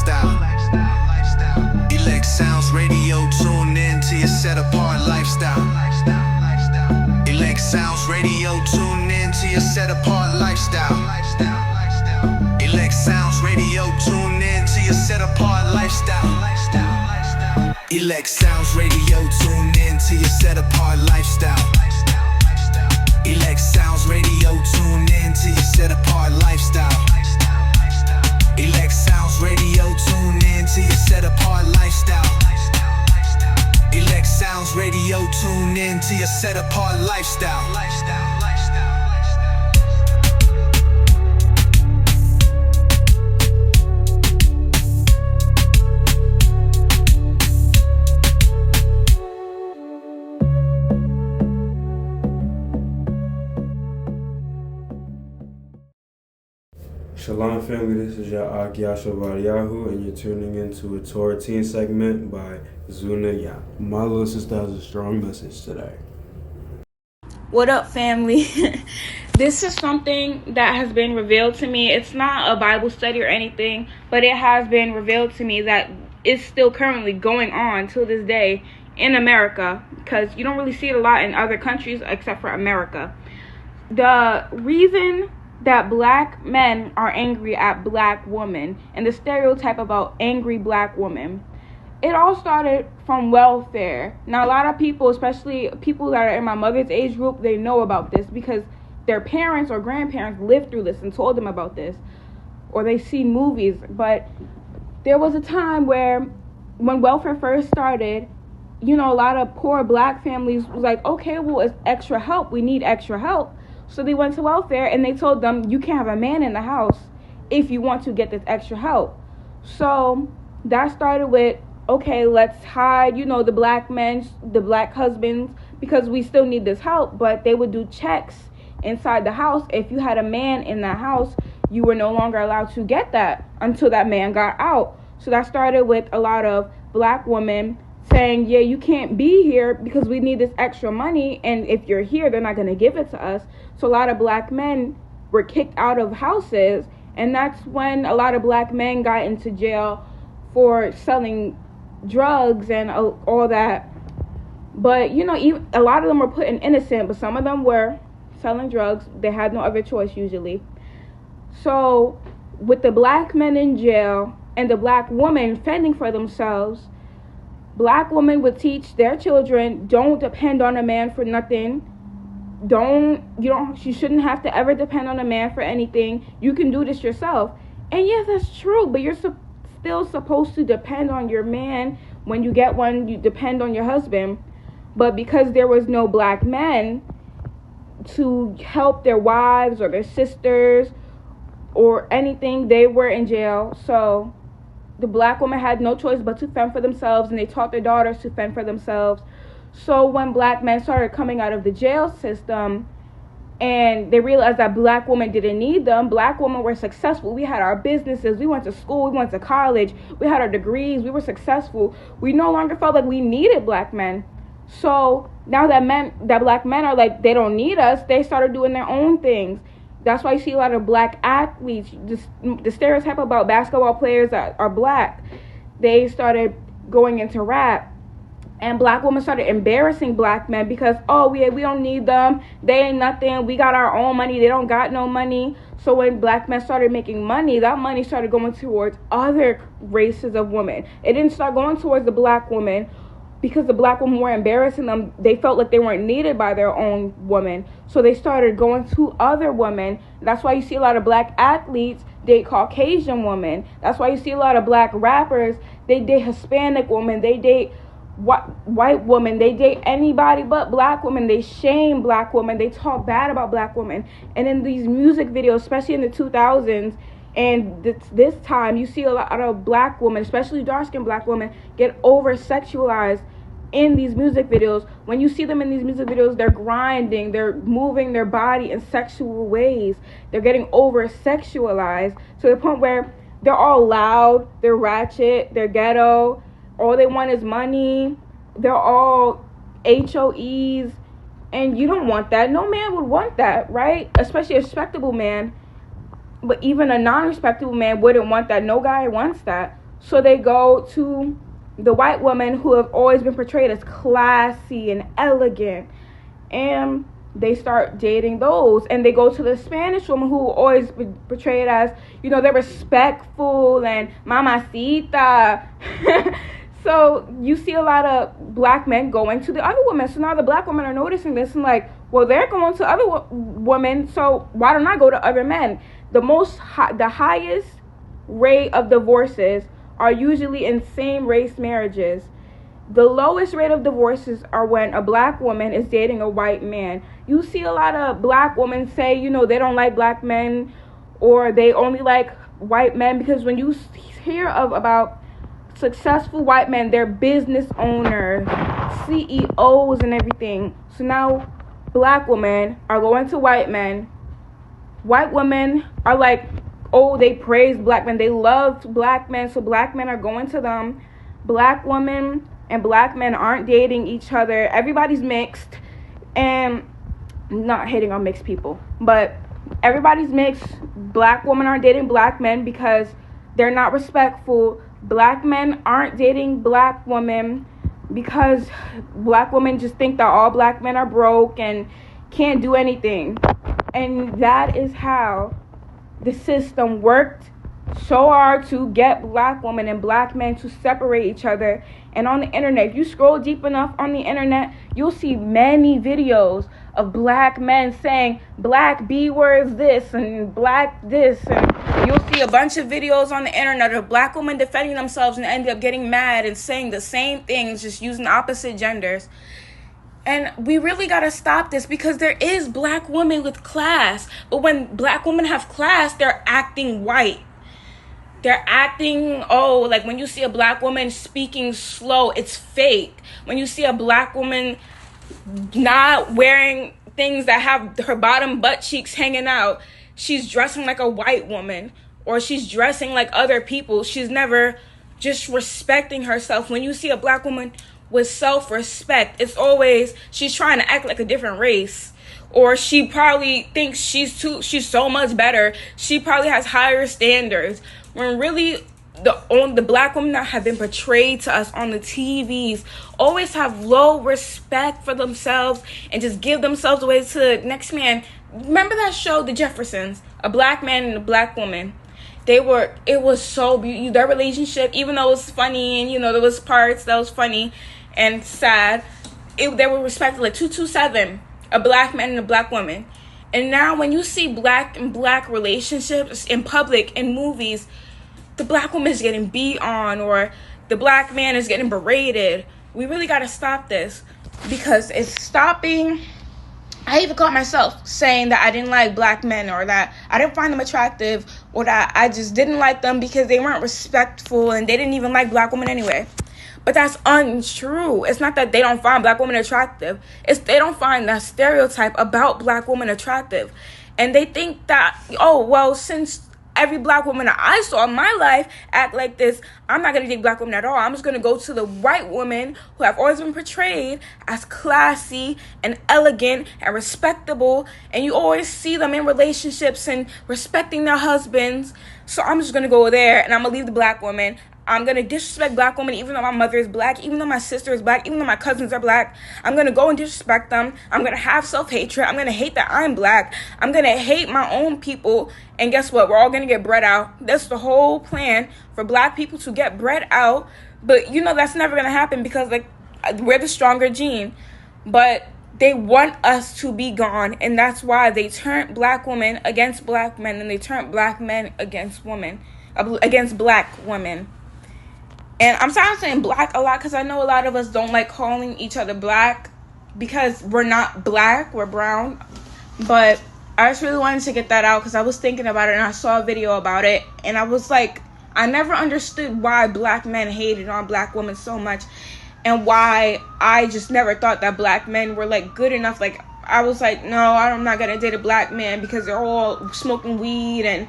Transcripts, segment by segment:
lifestyle. Elect Sounds Radio, tune in to your set apart lifestyle. Elect Sounds Radio, tune in to your set apart lifestyle. Elect Sounds Radio, tune in to your set apart lifestyle. Elect Sounds Radio, tune in to your set apart lifestyle. Elect Sounds Radio, tune in to your set apart lifestyle. Elect Sounds Radio, tune in to your set apart lifestyle. Elect Sounds Radio, tune in to your set apart lifestyle. Shalom family, this is your Ak Yashavaryahu, and you're tuning into a Torah Teen segment by Zuna Yap. My little sister has a strong message today. What up, family? This is something that has been revealed to me. It's not a Bible study or anything, but it has been revealed to me that it's still currently going on till this day in America, because you don't really see it a lot in other countries except for America. The reason that black men are angry at black women and the stereotype about angry black women, it all started from welfare. Now, a lot of people, especially people that are in my mother's age group, they know about this because their parents or grandparents lived through this and told them about this, or they see movies. But there was a time where when welfare first started, a lot of poor black families was like, okay, well, it's extra help. We need extra help. So they went to welfare and they told them, you can't have a man in the house if you want to get this extra help. So that started with, okay, let's hide, the black men, the black husbands, because we still need this help. But they would do checks inside the house. If you had a man in the house, you were no longer allowed to get that until that man got out. So that started with a lot of black women saying, yeah, you can't be here because we need this extra money, and if you're here, they're not going to give it to us. So a lot of black men were kicked out of houses, and that's when a lot of black men got into jail for selling drugs and all that. But, even a lot of them were put in innocent, but some of them were selling drugs. They had no other choice usually. So with the black men in jail and the black women fending for themselves, black women would teach their children, don't depend on a man for nothing. You shouldn't have to ever depend on a man for anything. You can do this yourself. And yeah, that's true, but you're still supposed to depend on your man. When you get one, you depend on your husband. But because there was no black men to help their wives or their sisters or anything, they were in jail. So the black women had no choice but to fend for themselves, and they taught their daughters to fend for themselves. So when black men started coming out of the jail system and they realized that black women didn't need them, black women were successful. We had our businesses, we went to school, we went to college, we had our degrees, we were successful. We no longer felt like we needed black men. So now that black men are like, they don't need us, they started doing their own things. That's why you see a lot of black athletes. The stereotype about basketball players that are black, they started going into rap. And black women started embarrassing black men because, we don't need them. They ain't nothing. We got our own money. They don't got no money. So when black men started making money, that money started going towards other races of women. It didn't start going towards the black woman because the black women were embarrassing them. They felt like they weren't needed by their own woman. So they started going to other women. That's why you see a lot of black athletes date Caucasian women. That's why you see a lot of black rappers, they date Hispanic women. They date white women. They date anybody but black women. They shame black women. They talk bad about black women. And in these music videos, especially in the 2000s, and this time, you see a lot of black women, especially dark-skinned black women, get over-sexualized in these music videos. When you see them in these music videos, they're grinding, they're moving their body in sexual ways. They're getting over-sexualized to the point where they're all loud, they're ratchet, they're ghetto. All they want is money. They're all HOEs. And you don't want that. No man would want that, right? Especially a respectable man. But even a non-respectable man wouldn't want that. No guy wants that. So they go to the white women who have always been portrayed as classy and elegant, and they start dating those. And they go to the Spanish woman who always been portrayed as, they're respectful and mamacita. So you see a lot of black men going to the other women. So now the black women are noticing this and like, well, they're going to other women, so why don't I go to other men? The highest rate of divorces are usually in same-race marriages. The lowest rate of divorces are when a black woman is dating a white man. You see a lot of black women say, they don't like black men, or they only like white men, because when you hear about successful white men, they're business owners, CEOs and everything. So now black women are going to white men. White women are like, oh, they praise black men. They love black men, so black men are going to them. Black women and black men aren't dating each other. Everybody's mixed, and not hating on mixed people, but everybody's mixed. Black women aren't dating black men because they're not respectful. Black men aren't dating black women because black women just think that all black men are broke and can't do anything. And that is how the system worked so hard to get black women and black men to separate each other. And on the internet, if you scroll deep enough on the internet, you'll see many videos of black men saying black B words this and black this, and you'll see a bunch of videos on the internet of black women defending themselves and end up getting mad and saying the same things, just using opposite genders. And we really got to stop this, because there is black women with class, but when black women have class, they're acting white. They're acting, like when you see a black woman speaking slow, it's fake. When you see a black woman not wearing things that have her bottom butt cheeks hanging out, she's dressing like a white woman, or she's dressing like other people. She's never just respecting herself. When you see a black woman with self-respect, it's always she's trying to act like a different race, or she probably thinks she's so much better. She probably has higher standards, when really the black women that have been portrayed to us on the TVs always have low respect for themselves and just give themselves away to the next man. Remember that show, The Jeffersons? A black man and a black woman. It was so beautiful. Their relationship, even though it was funny and, there was parts that was funny and sad, they were respected like 227, a black man and a black woman. And now when you see black and black relationships in public, in movies, the black woman is getting beat on, or the black man is getting berated. We really got to stop this, because it's stopping. I even caught myself saying that I didn't like black men, or that I didn't find them attractive, or that I just didn't like them because they weren't respectful and they didn't even like black women anyway. But that's untrue. It's not that they don't find black women attractive. It's they don't find that stereotype about black women attractive. And they think that, since every black woman that I saw in my life act like this, I'm not going to date black women at all. I'm just going to go to the white women who have always been portrayed as classy and elegant and respectable. And you always see them in relationships and respecting their husbands. So I'm just going to go there, and I'm going to leave the black woman. I'm going to disrespect black women, even though my mother is black, even though my sister is black, even though my cousins are black. I'm going to go and disrespect them. I'm going to have self-hatred. I'm going to hate that I'm black. I'm going to hate my own people. And guess what? We're all going to get bred out. That's the whole plan, for black people to get bred out. But, that's never going to happen, because, we're the stronger gene. But they want us to be gone. And that's why they turn black women against black men, and they turn black men against black women. And I'm sorry I'm saying black a lot, because I know a lot of us don't like calling each other black, because we're not black, we're brown. But I just really wanted to get that out, because I was thinking about it and I saw a video about it. And I was like, I never understood why black men hated on black women so much, and why I just never thought that black men were good enough. I was like, no, I'm not going to date a black man because they're all smoking weed and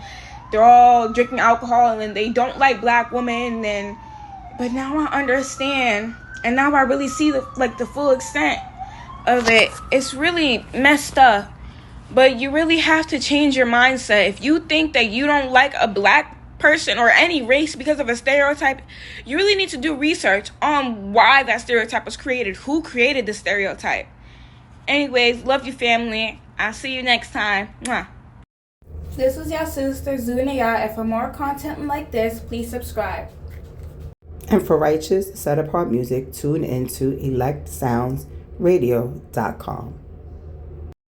they're all drinking alcohol and they don't like black women. But now I understand, and now I really see the full extent of it. It's really messed up, but you really have to change your mindset. If you think that you don't like a black person or any race because of a stereotype, you really need to do research on why that stereotype was created, who created the stereotype. Anyways, love you, family. I'll see you next time. Mwah. This was your sister Zunaya, and for more content like this, please subscribe. And for righteous, set apart music, tune into electsoundsradio.com.